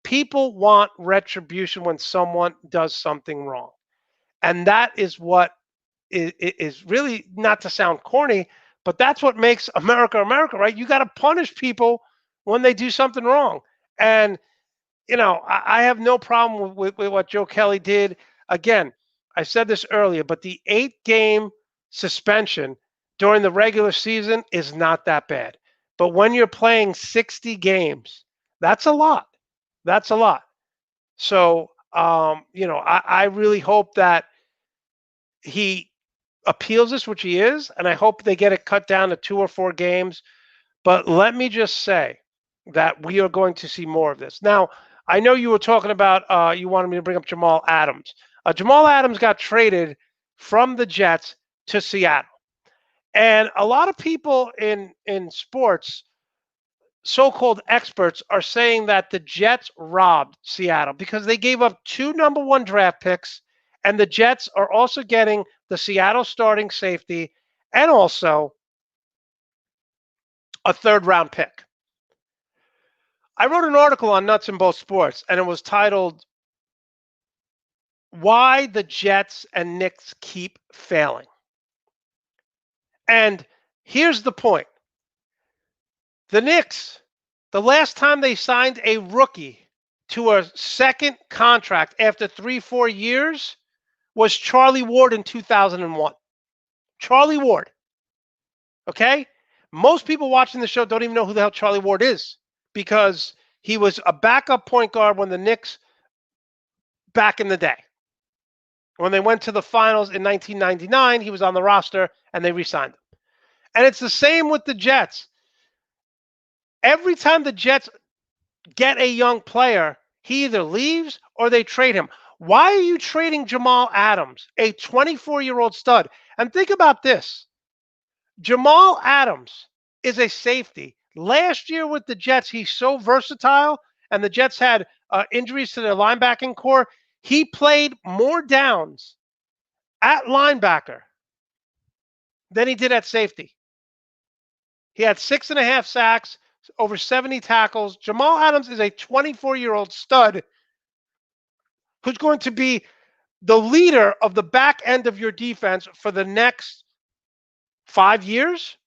people want retribution when someone does something wrong. And that is what is really, not to sound corny, but that's what makes America, America, right? You got to punish people when they do something wrong. And, I have no problem with what Joe Kelly did. Again, I said this earlier, but the 8-game suspension during the regular season is not that bad. But when you're playing 60 games, that's a lot. That's a lot. So, I really hope that he appeals this, which he is, and I hope they get it cut down to 2 or 4 games. But let me just say that we are going to see more of this. Now, I know you were talking about, you wanted me to bring up Jamal Adams. Jamal Adams got traded from the Jets to Seattle. And a lot of people in sports, so-called experts, are saying that the Jets robbed Seattle because they gave up 2 number 1 draft picks, and the Jets are also getting the Seattle starting safety and also a 3rd-round pick. I wrote an article on Nuts and Bolts Sports, and it was titled, Why the Jets and Knicks Keep Failing. And here's the point. The Knicks, the last time they signed a rookie to a second contract after 3-4 years was Charlie Ward in 2001. Charlie Ward. Okay? Most people watching the show don't even know who the hell Charlie Ward is because He was a backup point guard when the Knicks, back in the day, when they went to the finals in 1999, he was on the roster and they re-signed him. And it's the same with the Jets. Every time the Jets get a young player, he either leaves or they trade him. Why are you trading Jamal Adams, a 24-year-old stud? And think about this. Jamal Adams is a safety. Last year with the Jets, he's so versatile, and the Jets had injuries to their linebacking core. He played more downs at linebacker than he did at safety. He had 6.5 sacks, over 70 tackles. Jamal Adams is a 24-year-old stud who's going to be the leader of the back end of your defense for the next 5 years.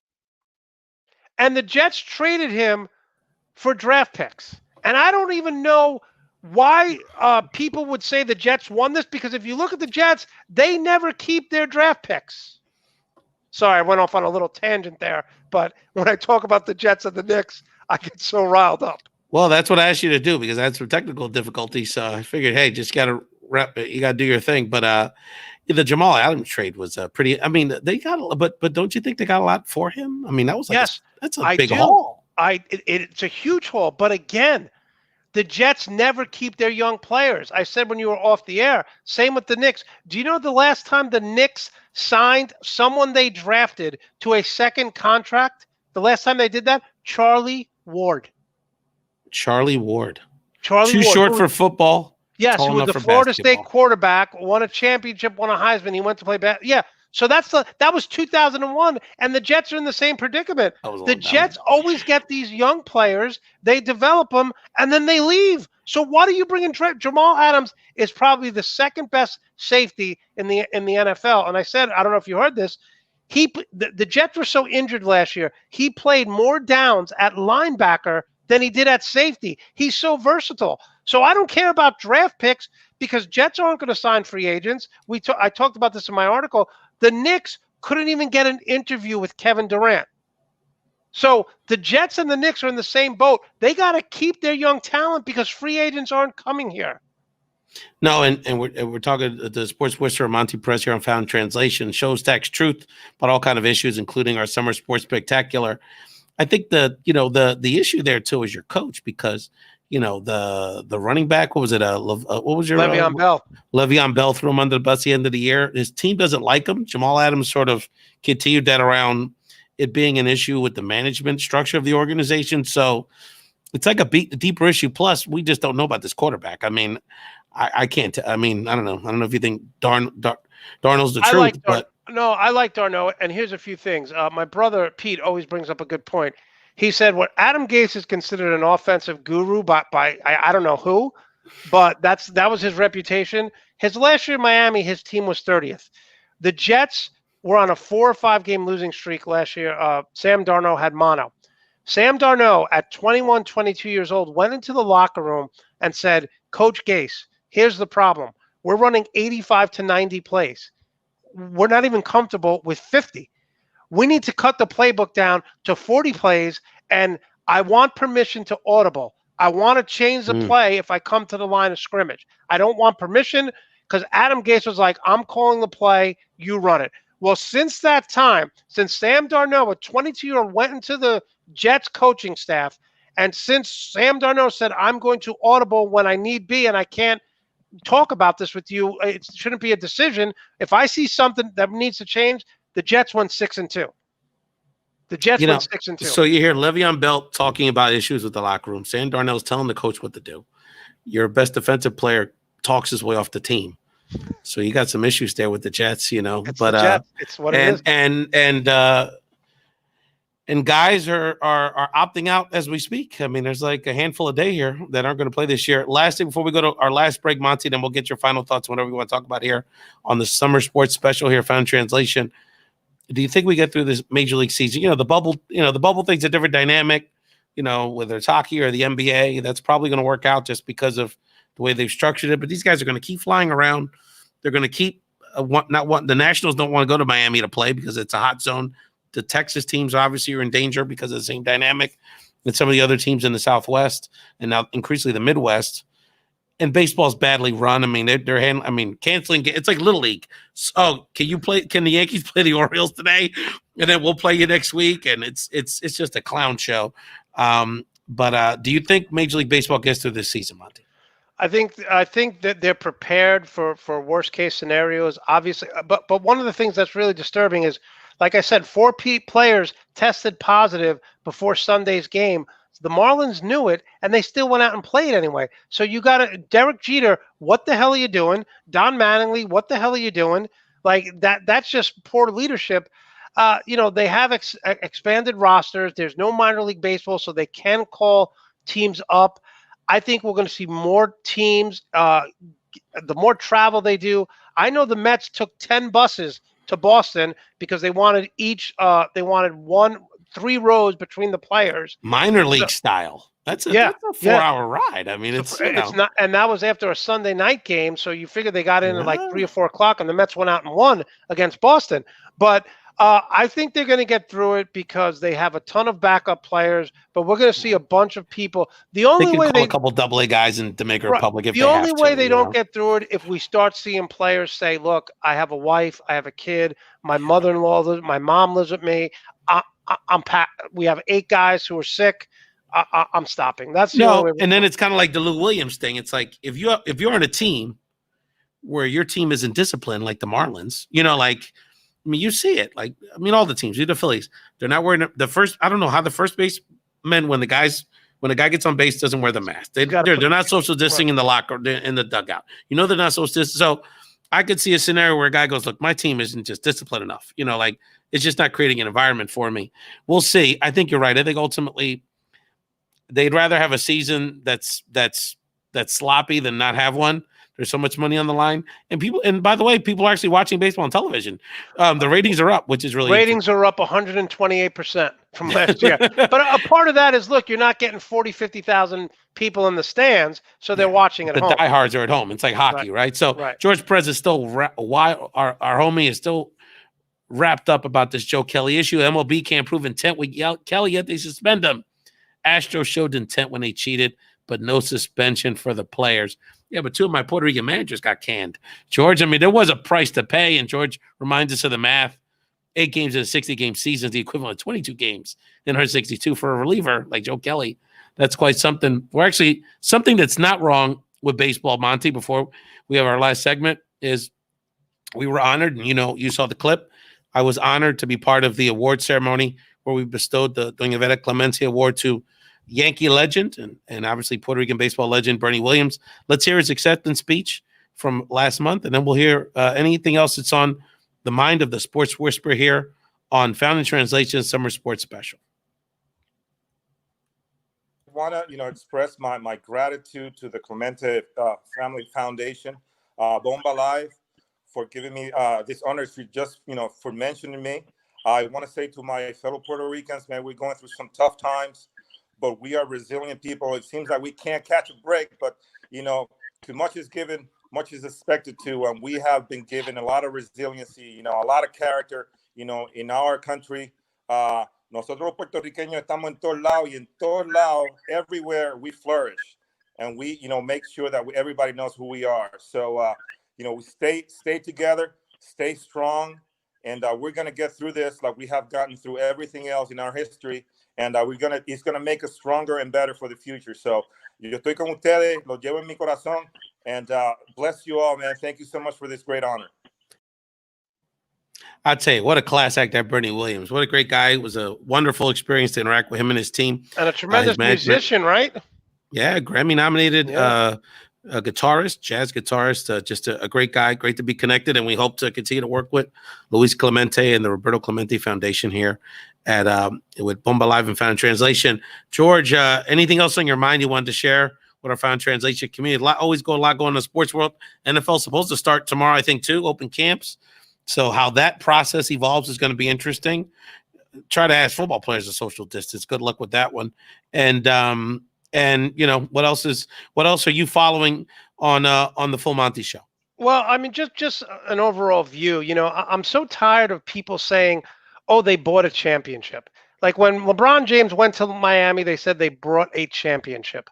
And the Jets traded him for draft picks. And I don't even know why people would say the Jets won this, because if you look at the Jets, they never keep their draft picks. Sorry, I went off on a little tangent there, but when I talk about the Jets and the Knicks, I get so riled up. Well, that's what I asked you to do because I had some technical difficulties. So I figured, hey, just got to you got to do your thing. But the Jamal Adams trade was pretty. I mean, they got, but don't you think they got a lot for him? I mean, that was like that's a big haul. It's a huge haul. But again, the Jets never keep their young players. I said when you were off the air. Same with the Knicks. Do you know the last time the Knicks signed someone they drafted to a second contract? The last time they did that, Charlie Ward. Charlie Ward. Too short for football. Yes, he was the Florida State quarterback, won a championship, won a Heisman. He went to play yeah. So that was 2001, and the Jets are in the same predicament. The Jets always get these young players, they develop them, and then they leave. So why do you bring in Jamal Adams? Is probably the second best safety in the NFL. And I said, I don't know if you heard this, the Jets were so injured last year. He played more downs at linebacker than he did at safety. He's so versatile. So I don't care about draft picks because Jets aren't going to sign free agents. I talked about this in my article. The Knicks couldn't even get an interview with Kevin Durant. So the Jets and the Knicks are in the same boat. They got to keep their young talent because free agents aren't coming here. No, and we're talking the sports whisperer Monte Perez here on Found Translation. Shows text truth about all kind of issues, including our summer sports spectacular. I think the issue there too is your coach, because the running back, what was it? What was your Le'Veon Bell? Le'Veon Bell threw him under the bus at the end of the year. His team doesn't like him. Jamal Adams sort of continued that around it being an issue with the management structure of the organization. So it's like a deeper issue. Plus, we just don't know about this quarterback. I mean, I can't. I mean, I don't know. I don't know if you think Darnold's the truth, but. No, I like Darno, and here's a few things. My brother Pete always brings up a good point. He said what Adam Gase is considered an offensive guru by I don't know who, but that was his reputation. His last year in Miami, his team was 30th. The Jets were on a 4 or 5 game losing streak last year. Sam Darnold had mono. Sam Darnold, at 21, 22 years old, went into the locker room and said, Coach Gase, here's the problem. We're running 85 to 90 plays. We're not even comfortable with 50. We need to cut the playbook down to 40 plays, and I want permission to audible. I want to change the play if I come to the line of scrimmage. I don't want permission because Adam Gase was like, I'm calling the play, you run it. Well, since that time, since Sam Darnold, a 22-year-old, went into the Jets coaching staff, and since Sam Darnold said, I'm going to audible when I need be, and I can't talk about this with you, it shouldn't be a decision. If I see something that needs to change, the Jets went 6-2. The Jets went 6-2. So you hear Le'Veon Bell talking about issues with the locker room. Sam Darnold's telling the coach what to do. Your best defensive player talks his way off the team. So you got some issues there with the Jets, It's but the Jets. It's what it is. And guys are opting out as we speak. I mean, there's like a handful a day here that aren't going to play this year. Last thing before we go to our last break, Monte, then we'll get your final thoughts on whatever you want to talk about here on the summer sports special here, Found Translation. Do you think we get through this major league season? The bubble thing's a different dynamic, whether it's hockey or the NBA, that's probably going to work out just because of the way they've structured it. But these guys are going to keep flying around. They're going to keep the Nationals don't want to go to Miami to play because it's a hot zone. The Texas teams obviously are in danger because of the same dynamic. and some of the other teams in the Southwest and now increasingly the Midwest. And baseball's badly run. I mean, they're canceling. It's like Little League. So can the Yankees play the Orioles today? And then we'll play you next week. And it's just a clown show. But do you think Major League Baseball gets through this season, Monte? I think that they're prepared for worst case scenarios, obviously. But one of the things that's really disturbing is, like I said, 4 players tested positive before Sunday's game. The Marlins knew it, and they still went out and played anyway. So you got Derek Jeter, what the hell are you doing? Don Mattingly, what the hell are you doing? Like that's just poor leadership. They have expanded rosters. There's no minor league baseball, so they can call teams up. I think we're going to see more teams. The more travel they do. I know the Mets took 10 buses to Boston because they wanted 3 rows between the players. Minor league style. That's a 4-hour ride. I mean, it's not, and that was after a Sunday night game. So you figure they got in at like 3 or 4 o'clock, and the Mets went out and won against Boston. But I think they're going to get through it because they have a ton of backup players. But we're going to see a bunch of people. The only way a couple AA guys in Dominican Republic. If the only way they don't get through it if we start seeing players say, "Look, I have a wife, I have a kid, my mother-in-law, my mom lives with me. We have 8 guys who are sick. I'm stopping." That's the only way. And then it's kind of like the Lou Williams thing. It's like if you're on a team where your team isn't disciplined, like the Marlins, you see it. All the teams, the Phillies, they're not wearing the first. I don't know how the first baseman when a guy gets on base doesn't wear the mask. They're not social distancing in the locker in the dugout. They're not social distancing. So I could see a scenario where a guy goes, "Look, my team isn't just disciplined enough." It's just not creating an environment for me. We'll see. I think you're right. I think ultimately they'd rather have a season that's sloppy than not have one. There's so much money on the line, and by the way, people are actually watching baseball on television. The ratings are up, which is really are up 128% from last year. But a part of that is, look, you're not getting 40, 50,000 people in the stands, so they're watching at home. The diehards are at home. It's like hockey, right? So George Perez is still our homie is still wrapped up about this Joe Kelly issue. MLB can't prove intent with Kelly, yet they suspend him. Astros showed intent when they cheated, but no suspension for the players. Yeah, but 2 of my Puerto Rican managers got canned. George, there was a price to pay, and George reminds us of the math. 8 games in a 60-game season is the equivalent of 22 games in 162 for a reliever like Joe Kelly. That's quite something. We're actually something that's not wrong with baseball, Monte, before we have our last segment, is we were honored, and you saw the clip. I was honored to be part of the award ceremony where we bestowed the Doña Vera Clemencia Award to Yankee legend and obviously Puerto Rican baseball legend Bernie Williams. Let's hear his acceptance speech from last month, and then we'll hear anything else that's on the mind of the Sports Whisperer here on Found in Translation Summer Sports Special. I want to, express my gratitude to the Clemente Family Foundation, Bomba Live, for giving me this honor, for mentioning me. I want to say to my fellow Puerto Ricans, man, we're going through some tough times, but we are resilient people. It seems like we can't catch a break, but, too much is given, much is expected to. We have been given a lot of resiliency, a lot of character, in our country. Nosotros los puertorriqueños estamos en todos lados, y en todos lados, everywhere we flourish. And we, make sure that everybody knows who we are. So, we stay together, stay strong, and we're going to get through this like we have gotten through everything else in our history. And it's going to make us stronger and better for the future. So, yo estoy con ustedes, lo llevo en mi corazón, and bless you all, man. Thank you so much for this great honor. I'll tell you, what a class act that Bernie Williams. What a great guy. It was a wonderful experience to interact with him and his team. And a tremendous musician, right? Yeah, Grammy-nominated guitarist, jazz guitarist, just a great guy. Great to be connected, and we hope to continue to work with Luis Clemente and the Roberto Clemente Foundation here at with Bomba Live and Found in Translation. George, anything else on your mind you wanted to share with our Found in Translation community? A lot going on in the sports world. NFL's supposed to start tomorrow, I think, too, open camps. So how that process evolves is going to be interesting. Try to ask football players to social distance. Good luck with that one. And what else are you following on the Full Monty Show? Well, just an overall view. I'm so tired of people saying, "Oh, they bought a championship." Like when LeBron James went to Miami, they said they brought a championship.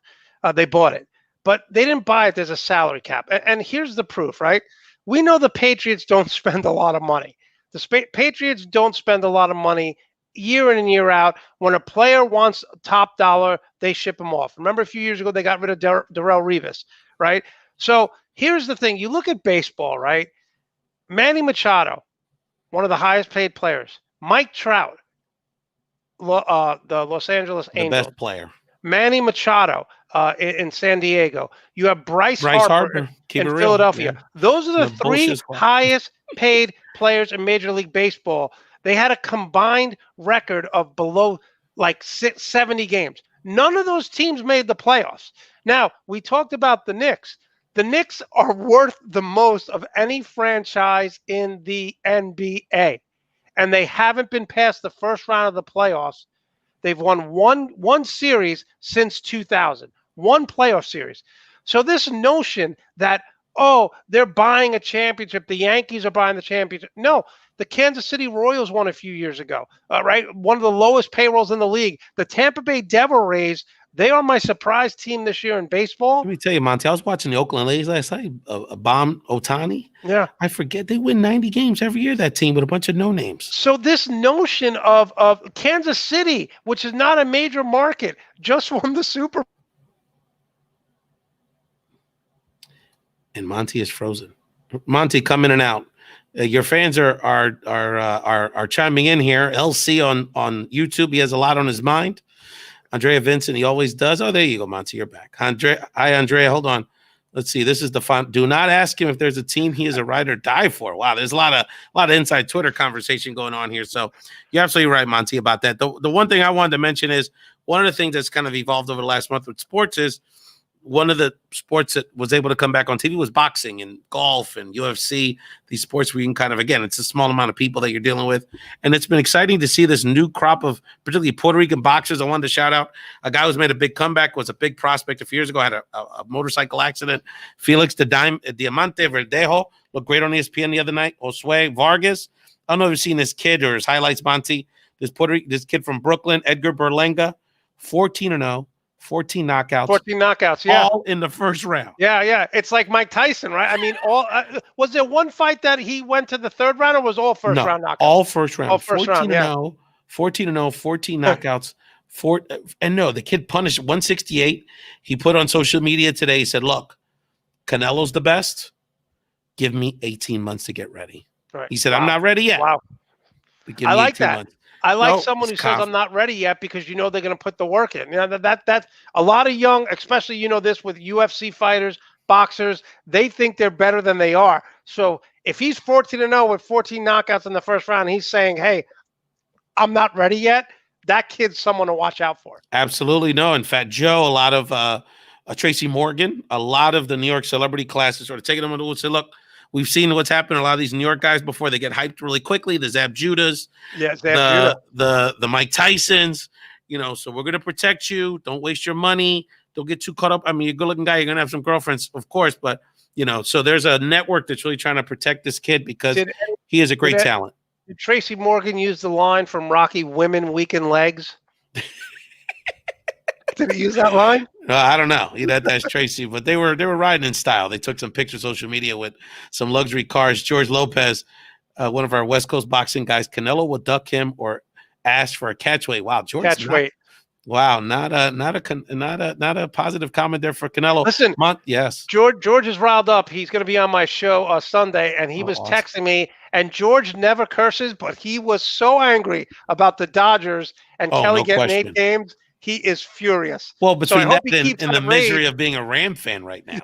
They bought it, but they didn't buy it. There's a salary cap. And here's the proof, right? We know the Patriots don't spend a lot of money. The Patriots don't spend a lot of money year in and year out. When a player wants top dollar, they ship him off. Remember a few years ago, they got rid of Darrelle Revis, right? So here's the thing. You look at baseball, right? Manny Machado, one of the highest paid players. Mike Trout, the Los Angeles Angels. The best player. Manny Machado in San Diego. You have Bryce Harper in Philadelphia. Yeah. Those are the three highest paid players in Major League Baseball. They had a combined record of below like 70 games. None of those teams made the playoffs. Now, we talked about the Knicks. The Knicks are worth the most of any franchise in the NBA, and they haven't been past the first round of the playoffs. They've won one series since 2000, one playoff series. So this notion that, oh, they're buying a championship, the Yankees are buying the championship. No, the Kansas City Royals won a few years ago, right? One of the lowest payrolls in the league. The Tampa Bay Devil Rays, they are my surprise team this year in baseball. Let me tell you, Monte, I was watching the Oakland A's last night, bomb Ohtani. Yeah. I forget they win 90 games every year, that team, with a bunch of no names. So this notion of Kansas City, which is not a major market, just won the Super Bowl. And Monte is frozen. Monte, come in and out. Your fans are chiming in here. LC on YouTube, he has a lot on his mind. Andrea Vincent, he always does. Oh, there you go, Monte. You're back. Hi, Andrea. Hold on. Let's see. This is the fun. Do not ask him if there's a team he is a ride or die for. Wow, there's a lot of inside Twitter conversation going on here. So you're absolutely right, Monte, about that. The one thing I wanted to mention is one of the things that's kind of evolved over the last month with sports is one of the sports that was able to come back on TV was boxing and golf and UFC, these sports where you can kind of, again, it's a small amount of people that you're dealing with. And it's been exciting to see this new crop of particularly Puerto Rican boxers. I wanted to shout out a guy who's made a big comeback, was a big prospect a few years ago, had a motorcycle accident. Felix Diamante Verdejo looked great on ESPN the other night. Josue Vargas. I don't know if you've seen this kid or his highlights, Monty. This kid from Brooklyn, Edgar Berlanga, 14-0. 14 knockouts. 14 knockouts, yeah. All in the first round. Yeah. It's like Mike Tyson, right? I mean, was there one fight that he went to the third round or was all first round knockouts? All first round. All first 14 round, yeah. 14 knockouts. The kid punished 168. He put on social media today, he said, look, Canelo's the best. Give me 18 months to get ready. Right. He said, I'm not ready yet. Wow. I like that. Months. I like someone who says I'm not ready yet because you know they're going to put the work in. You know, that's a lot of young, especially you know this with UFC fighters, boxers, they think they're better than they are. So if he's 14-0 with 14 knockouts in the first round, he's saying, "Hey, I'm not ready yet." That kid's someone to watch out for. Absolutely no. In fact, Joe, a lot of Tracy Morgan, a lot of the New York celebrity classes sort of taking them into and say, look, we've seen what's happened to a lot of these New York guys before they get hyped really quickly. The Zab Judas, the Mike Tysons, you know, so we're going to protect you. Don't waste your money. Don't get too caught up. I mean, you're a good looking guy. You're going to have some girlfriends, of course, but you know, so there's a network that's really trying to protect this kid because he is a great talent. Did Tracy Morgan use the line from Rocky, "Women weaken legs"? Did he use that line? I don't know. That's Tracy, but they were riding in style. They took some pictures on social media with some luxury cars. George Lopez, one of our West Coast boxing guys, Canelo will duck him or ask for a catchweight. Wow, George. Catchweight. Wow, not a positive comment there for Canelo. Listen, yes. George is riled up. He's going to be on my show Sunday, and he was texting me. And George never curses, but he was so angry about the Dodgers and Kelly getting 8 games. He is furious. Well, between that and the misery of being a Ram fan right now,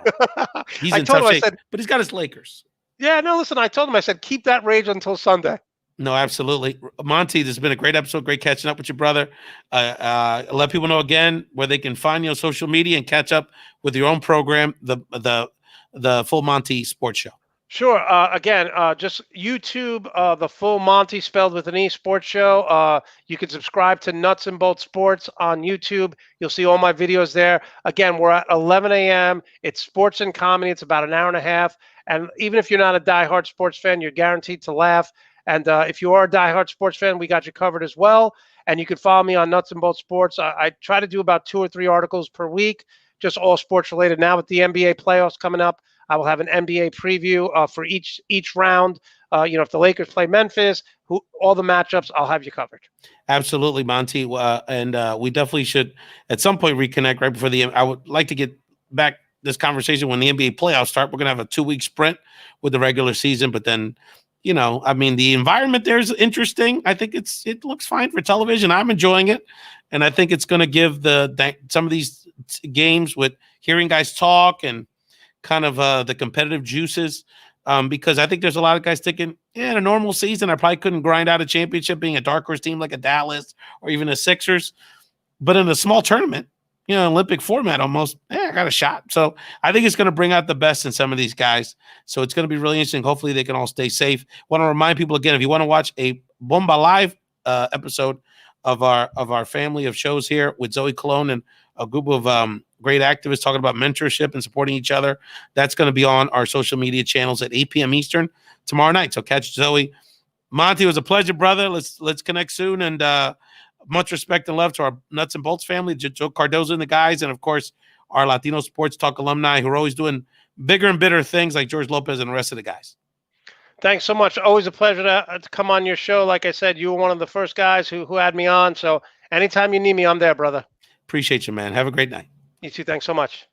he's in tough shape. But he's got his Lakers. Yeah, no, listen, I told him, I said, keep that rage until Sunday. No, absolutely. Monty, this has been a great episode. Great catching up with your brother. Let people know again where they can find you on social media and catch up with your own program, the Full Monte Sports Show. Sure. Again, just YouTube, the Full Monte spelled with an E Sports Show. You can subscribe to Nuts and Bolts Sports on YouTube. You'll see all my videos there. Again, we're at 11 a.m. It's sports and comedy. It's about an hour and a half. And even if you're not a diehard sports fan, you're guaranteed to laugh. And if you are a diehard sports fan, we got you covered as well. And you can follow me on Nuts and Bolts Sports. I try to do about 2 or 3 articles per week, just all sports related. Now with the NBA playoffs coming up, I will have an NBA preview for each round. If the Lakers play Memphis, all the matchups, I'll have you covered. Absolutely, Monty. And we definitely should at some point reconnect right before I would like to get back this conversation when the NBA playoffs start. We're going to have a 2-week sprint with the regular season, but then, the environment there is interesting. I think it looks fine for television. I'm enjoying it. And I think it's going to give some of these games with hearing guys talk and kind of the competitive juices, because I think there's a lot of guys thinking, in a normal season, I probably couldn't grind out a championship being a dark horse team like a Dallas or even a Sixers. But in a small tournament, Olympic format almost, I got a shot. So I think it's going to bring out the best in some of these guys. So it's going to be really interesting. Hopefully they can all stay safe. Want to remind people again, if you want to watch a Bomba Live episode of our family of shows here with Zoe Cologne and a group of great activists talking about mentorship and supporting each other, that's going to be on our social media channels at 8 p.m. Eastern tomorrow night. So catch Zoe. Monty, it was a pleasure, brother. Let's connect soon. And much respect and love to our Nuts and Bolts family, Joe Cardozo and the guys, and of course our Latino Sports Talk alumni who are always doing bigger and better things like George Lopez and the rest of the guys. Thanks so much. Always a pleasure to come on your show. Like I said, you were one of the first guys who had me on. So anytime you need me, I'm there, brother. Appreciate you, man. Have a great night. You too. Thanks so much.